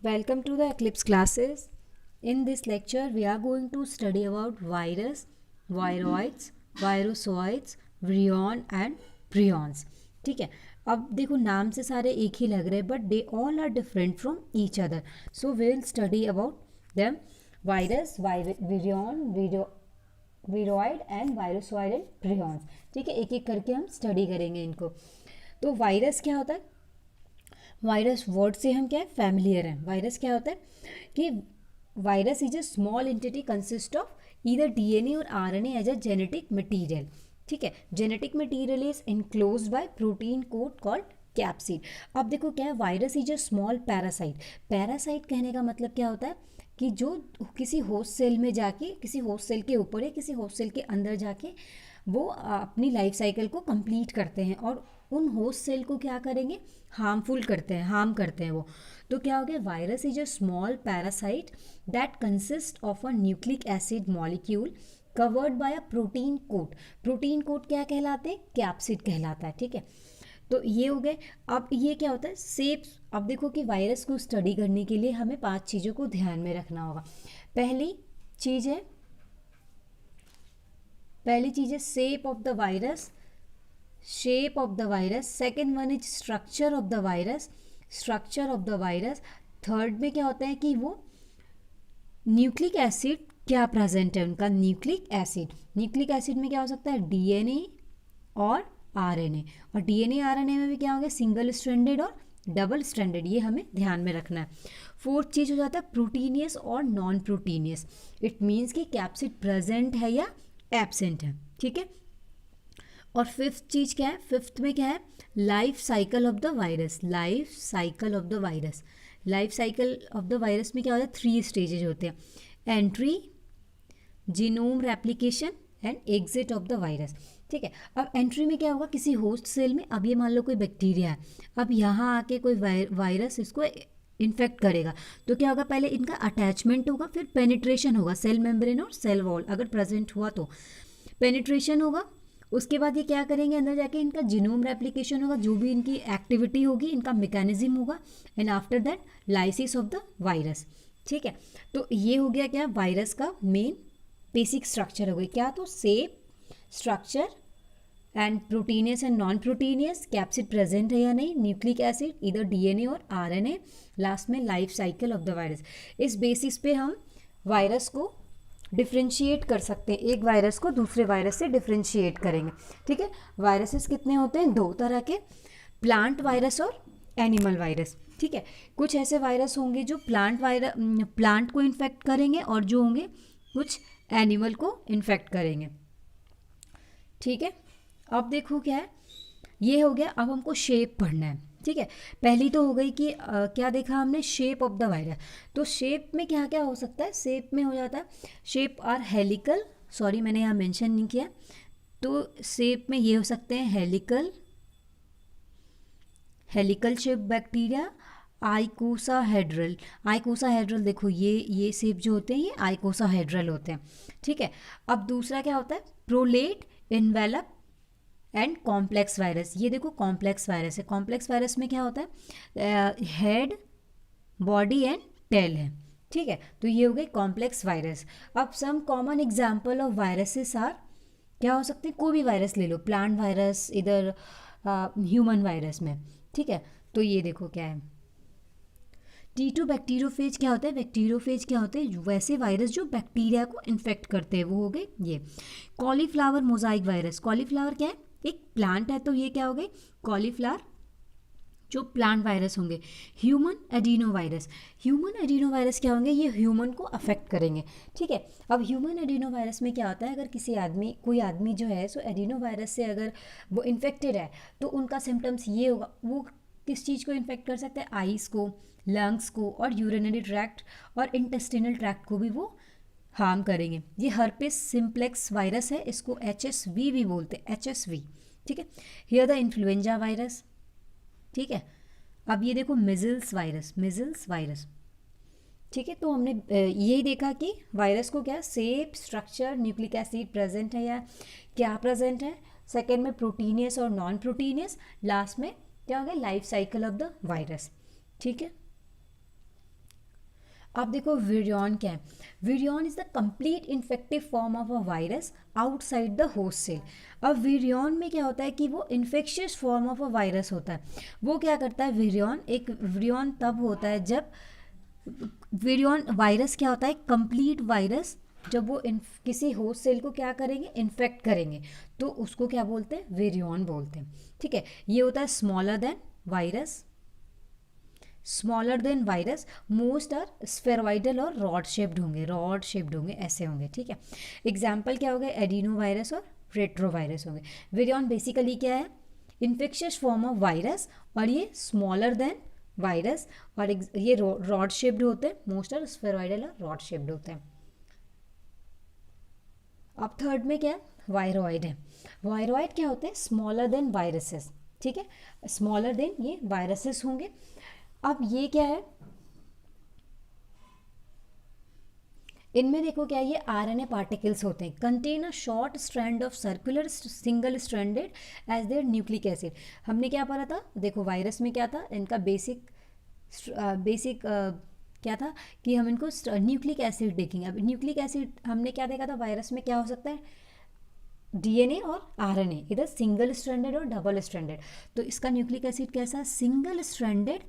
Welcome to the Eclipse classes. In this lecture, we are going to study about virus, viroids, virusoids, virion and prions. ठीक है. अब देखो नाम से सारे एक ही लग रहे हैं, but they all are different from each other. So we will study about them. Virus, virion, viroid and virusoid and prions. ठीक है, एक एक करके हम स्टडी करेंगे इनको. तो वायरस क्या होता है? वायरस वर्ड से हम क्या है फैमिलियर हैं. वायरस क्या होता है कि virus is a small entity consist of either DNA और RNA as a genetic material. ठीक है, genetic material is enclosed by protein coat called capsid. अब देखो क्या है, virus is a small parasite. Parasite कहने का मतलब क्या होता है कि जो किसी होस्ट सेल में जाके, किसी होस्ट सेल के ऊपर या किसी होस्ट सेल के अंदर जाके वो अपनी लाइफ साइकिल को कंप्लीट करते हैं और उन होस्ट सेल को क्या करेंगे, हार्म करते हैं वो. तो क्या हो गया, virus is a small parasite that consist of a nucleic acid molecule covered by a protein coat. Protein coat क्या कहलाते हैं? कैप्सिड कहलाता है. ठीक है, तो ये हो गए. अब ये क्या होता है, सेप. अब देखो कि वायरस को स्टडी करने के लिए हमें 5 चीज़ों को ध्यान में रखना होगा. पहली चीज़ है shape of the virus. Second one is structure of the virus. Third में क्या होता है कि वो न्यूक्लिक एसिड क्या प्रेजेंट है, उनका न्यूक्लिक एसिड में क्या हो सकता है, डीएनए और आरएनए. और डीएनए आरएनए में भी क्या हो गया, सिंगल स्ट्रैंडेड और डबल स्ट्रैंडेड. ये हमें ध्यान में रखना है. फोर्थ चीज़ हो जाता है प्रोटीनियस और नॉन प्रोटीनियस. इट मीन्स कि कैप्सिड प्रेजेंट है या एब्सेंट है. ठीक है, और फिफ्थ चीज़ क्या है, फिफ्थ में क्या है, life cycle of the virus में क्या होता है, 3 स्टेजेज होते हैं. Entry, genome replication and exit of the virus. ठीक है, अब एंट्री में क्या होगा, किसी होस्ट सेल में, अब ये मान लो कोई बैक्टीरिया है, अब यहाँ आके कोई वायरस इसको इन्फेक्ट करेगा, तो क्या होगा, पहले इनका अटैचमेंट होगा, फिर पेनिट्रेशन होगा, सेल मेम्ब्रेन और सेल वॉल अगर प्रेजेंट हुआ तो पेनिट्रेशन होगा. उसके बाद ये क्या करेंगे, अंदर जाके इनका जीनोम रेप्लिकेशन होगा, जो भी इनकी एक्टिविटी होगी, इनका मैकेनिज्म होगा, and after that lysis of the virus. ठीक है, तो ये हो गया क्या, वायरस का मेन बेसिक स्ट्रक्चर हो गई. क्या, तो shape, structure and proteinaceous and non proteinaceous, capsid present है या नहीं, न्यूक्लिक एसिड, इधर डीएनए और आरएनए, लास्ट में life cycle of the virus. इस बेसिस पे हम वायरस को डिफ्रेंशिएट कर सकते हैं, एक वायरस को दूसरे वायरस से डिफ्रेंशिएट करेंगे. ठीक है, वायरसेस कितने होते हैं, 2 तरह के, प्लांट वायरस और एनिमल वायरस. ठीक है, कुछ ऐसे वायरस होंगे जो प्लांट को इन्फेक्ट करेंगे और जो होंगे कुछ एनिमल को इन्फेक्ट करेंगे. ठीक है, अब देखो क्या है, ये हो गया. अब हमको शेप पढ़ना है. ठीक है, पहली तो हो गई कि क्या देखा हमने, शेप ऑफ द वायरस. तो शेप में क्या क्या हो सकता है, शेप में हो जाता है, शेप आर हेलिकल, सॉरी मैंने यहाँ मेंशन नहीं किया, तो शेप में ये हो सकते हैं हेलिकल शेप बैक्टीरिया, आइकोसाहेड्रल. देखो ये शेप जो होते हैं ये आइकोसाहेड्रल होते हैं. ठीक है, अब दूसरा क्या होता है, prolate, envelope and complex virus. ये देखो कॉम्प्लेक्स वायरस है. कॉम्प्लेक्स वायरस में क्या होता है, हेड, बॉडी एंड टेल है. ठीक है, तो ये हो गए कॉम्प्लेक्स वायरस. अब some common example of viruses are, क्या हो सकते हैं, कोई भी वायरस ले लो, प्लांट वायरस, इधर ह्यूमन वायरस में. ठीक है, तो ये देखो क्या है, T2 बैक्टीरियोफेज. क्या होता है, बैक्टीरियोफेज क्या होते हैं, वैसे वायरस जो बैक्टीरिया को इन्फेक्ट करते हैं, वो हो गए ये. Cauliflower mosaic virus. कॉलीफ्लावर क्या है, एक प्लांट है, तो ये क्या हो गई, कॉलीफ्लावर जो प्लांट वायरस होंगे. ह्यूमन एडिनो वायरस क्या होंगे, ये ह्यूमन को अफेक्ट करेंगे. ठीक है, अब ह्यूमन एडिनो वायरस में क्या होता है, अगर कोई आदमी जो है सो एडिनो वायरस से अगर वो इन्फेक्टेड है, तो उनका सिम्टम्स ये होगा, वो किस चीज़ को इन्फेक्ट कर सकते हैं, आइज़ को, लंग्स को और यूरिनरी ट्रैक्ट और इंटेस्टिनल ट्रैक्ट को भी वो हार्म करेंगे. ये हर्पिस सिम्प्लेक्स वायरस है, इसको HSV भी बोलते हैं, HSV. ठीक है, हियर द इन्फ्लुएंजा वायरस. ठीक है, अब ये देखो मिजल्स वायरस. ठीक है, तो हमने यही देखा कि वायरस को क्या, shape, structure, nucleic acid present है या क्या प्रेजेंट है, सेकेंड में प्रोटीनियस और नॉन प्रोटीनियस, लास्ट में क्या हो गया, life cycle of the virus. ठीक है, अब देखो विरियन क्या है। Virion is the complete infective form of a virus outside the host cell. अब विरियन में क्या होता है कि वो infectious form of a virus होता है। वो क्या करता है, विरियन तब होता है जब विरियन वायरस क्या होता है, कंप्लीट वायरस जब वो किसी होस्ट सेल को क्या करेंगे, इन्फेक्ट करेंगे, तो उसको क्या बोलते हैं, विरियन बोलते हैं। ठीक है, ये होता है smaller than virus. Smaller than virus, most are spheroidal और रॉड शेप्ड होंगे, ऐसे होंगे। ठीक है, एग्जाम्पल क्या हो गए, एडिनो वायरस और रेट्रो वायरस होंगे। विरियन बेसिकली क्या है, इन्फेक्शियस फॉर्म ऑफ वायरस, और ये स्मॉलर देन वायरस, और ये रॉड शेप्ड होते हैं, मोस्ट आर स्फेरॉइडल और रॉड शेप्ड होते हैं। अब थर्ड में क्या है, वायरॉइड है। वायरॉइड क्या होते हैं, स्मॉलर देन वायरसेस। ठीक है, स्मॉलर देन ये वायरसेस होंगे। अब ये क्या है, इनमें देखो क्या है, ये आरएनए पार्टिकल्स होते हैं, contain a short strand of circular single stranded as their nucleic acid. हमने क्या पढ़ा था, देखो वायरस में क्या था, इनका बेसिक क्या था कि हम इनको न्यूक्लिक एसिड देखेंगे। अब न्यूक्लिक एसिड हमने क्या देखा था, वायरस में क्या हो सकता है, डीएनए और आरएनए, इधर सिंगल स्ट्रैंडेड और डबल स्ट्रैंडेड। तो इसका न्यूक्लिक एसिड कैसा है, single stranded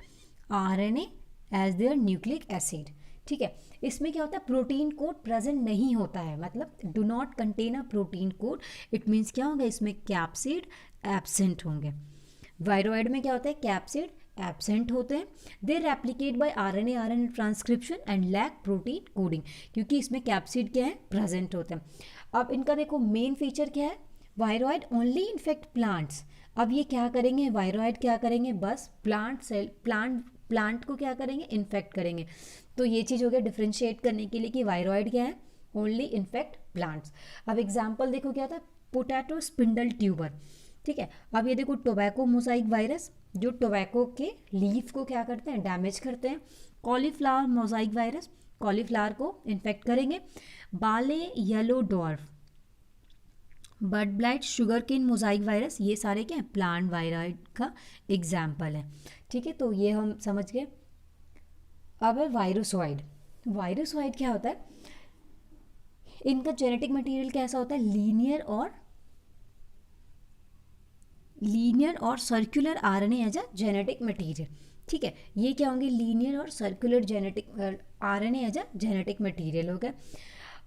RNA as their nucleic acid. ठीक है, इसमें क्या होता है, प्रोटीन कोड प्रेजेंट नहीं होता है, मतलब do not contain a protein code. It means क्या होगा, इसमें कैप्सिड एब्सेंट होंगे। वायरॉइड में क्या होता है, कैप्सिड एब्सेंट होते हैं। They replicate by RNA transcription and lack protein coding, क्योंकि इसमें कैप्सिड क्या है, प्रेजेंट होते हैं। अब इनका देखो मेन फीचर क्या है, वायरॉइड ओनली इन्फेक्ट प्लांट्स। अब ये क्या करेंगे, वायरॉइड क्या करेंगे, बस प्लांट को क्या करेंगे, इन्फेक्ट करेंगे। तो ये चीज़ हो गया डिफ्रेंशिएट करने के लिए कि वायरॉइड क्या है, ओनली इन्फेक्ट प्लांट्स। अब एग्जाम्पल देखो क्या था, पोटैटो स्पिंडल ट्यूबर। ठीक है, अब ये देखो टोबैको मोजाइक वायरस, जो टोबैको के लीफ को क्या करते हैं, डैमेज करते हैं। कॉलीफ्लावर मोजाइक वायरस, कॉलीफ्लावर को इन्फेक्ट करेंगे। Barley yellow dwarf, bud blight, sugarcane mosaic virus, ये सारे क्या है, प्लांट वायरॉइड का एग्जाम्पल है। ठीक है, तो ये हम समझ गए। अब है वायरोसॉइड। वायरोसॉइड क्या होता है, इनका जेनेटिक मटेरियल कैसा होता है, लीनियर और circular RNA as a genetic material. ठीक है, ये क्या होंगे, लीनियर और circular genetic RNA as a genetic material हो गया।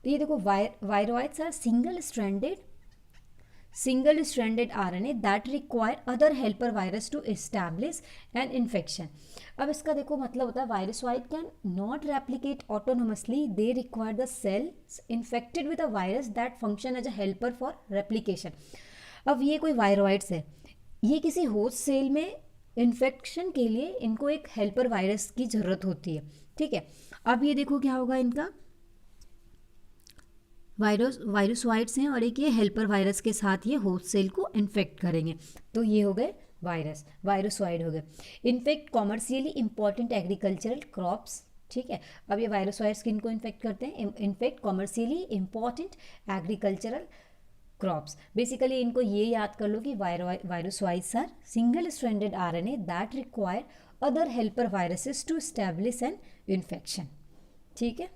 ये देखो viroids are single stranded RNA that require other helper virus to establish an infection. अब इसका देखो मतलब होता है, virusoid can not replicate autonomously, they require the cells infected with a virus that function as a helper for replication. अब ये कोई viroids है, ये किसी होस्ट सेल में इन्फेक्शन के लिए इनको एक हेल्पर वायरस की ज़रूरत होती है। ठीक है, अब ये देखो क्या होगा, इनका वायरसॉइड्स हैं और एक ये हेल्पर वायरस के साथ ये होस्ट सेल को इन्फेक्ट करेंगे, तो ये हो गए वायरसॉइड हो गए। Infect commercially important agricultural crops. ठीक है, अब ये वायरसॉइड्स किन को इन्फेक्ट करते हैं, infect commercially important agricultural crops. Basically इनको ये याद कर लो कि virusoids are single stranded RNA that require other helper viruses to establish an infection. ठीक है,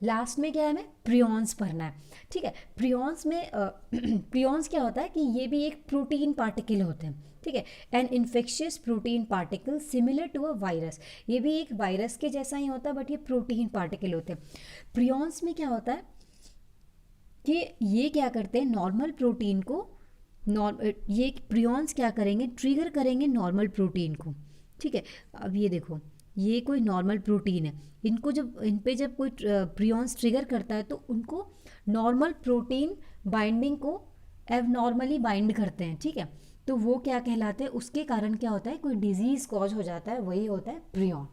लास्ट में क्या है, हमें प्रियॉन्स पढ़ना है। ठीक है, प्रियॉन्स में प्रियॉन्स क्या होता है कि ये भी एक प्रोटीन पार्टिकल होते हैं। ठीक है, an infectious protein particle similar to a virus, ये भी एक वायरस के जैसा ही होता है बट ये प्रोटीन पार्टिकल होते हैं। प्रियॉन्स में क्या होता है कि ये क्या करते हैं, नॉर्मल प्रोटीन को ये प्रियॉन्स क्या करेंगे, ट्रिगर करेंगे नॉर्मल प्रोटीन को। ठीक है, अब ये देखो ये कोई नॉर्मल प्रोटीन है, इनको जब इन पे जब कोई प्रियॉन्स ट्रिगर करता है तो उनको नॉर्मल प्रोटीन बाइंडिंग को एबनॉर्मली बाइंड करते हैं। ठीक है, तो वो क्या कहलाते हैं, उसके कारण क्या होता है, कोई डिजीज कॉज हो जाता है, वही होता है prion.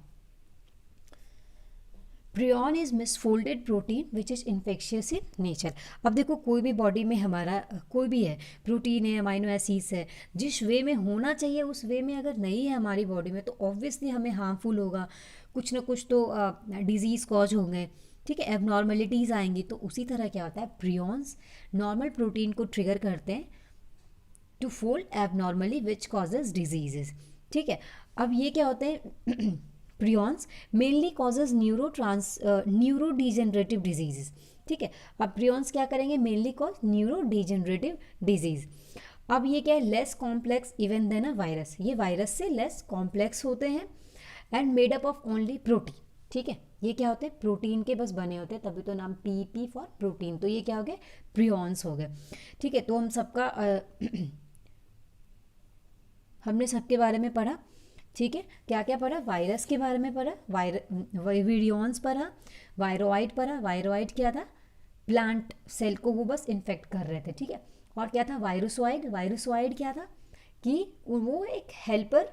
Prion is misfolded protein which is infectious in nature. अब देखो कोई भी बॉडी में हमारा कोई भी है, प्रोटीन है, अमाइनो एसिड्स है, जिस वे में होना चाहिए उस वे में अगर नहीं है हमारी बॉडी में तो ऑब्वियसली हमें हार्मफुल होगा, कुछ ना कुछ तो डिजीज़ कॉज होंगे। ठीक है, एबनॉर्मलिटीज़ आएंगी। तो उसी तरह क्या होता है, प्रियॉन्स नॉर्मल प्रोटीन को ट्रिगर करते हैं to fold abnormally which causes diseases. ठीक है, अब ये क्या होते हैं prions mainly causes neurodegenerative disease. ठीक है, अब प्रियॉन्स क्या करेंगे, mainly cause neurodegenerative disease. अब ये क्या है, less complex even than a virus, ये वायरस से लेस कॉम्प्लेक्स होते हैं and made up of only protein. ठीक है, ये क्या होते हैं, प्रोटीन के बस बने होते हैं, तभी तो नाम पी फॉर प्रोटीन। तो ये क्या हो गए, प्रियॉन्स हो गए। ठीक है, तो हम सबका हमने सबके बारे में पढ़ा। ठीक है, क्या क्या पढ़ा, वायरस के बारे में पढ़ा, विरियॉन्स पढ़ा, वायरोइड पढ़ा। वायरोइड क्या था, प्लांट सेल को वो बस इन्फेक्ट कर रहे थे। ठीक है, और क्या था वायरोसॉइड, वायरोसॉइड क्या था कि वो एक हेल्पर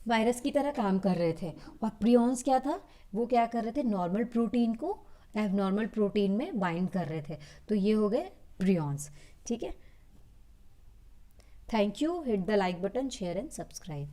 वायरस की तरह काम कर रहे थे। और प्रियॉन्स क्या था, वो क्या कर रहे थे, नॉर्मल प्रोटीन को एबनॉर्मल प्रोटीन में बाइंड कर रहे थे। तो ये हो गए प्रियॉन्स। ठीक है, thank you, hit the like button, share and subscribe.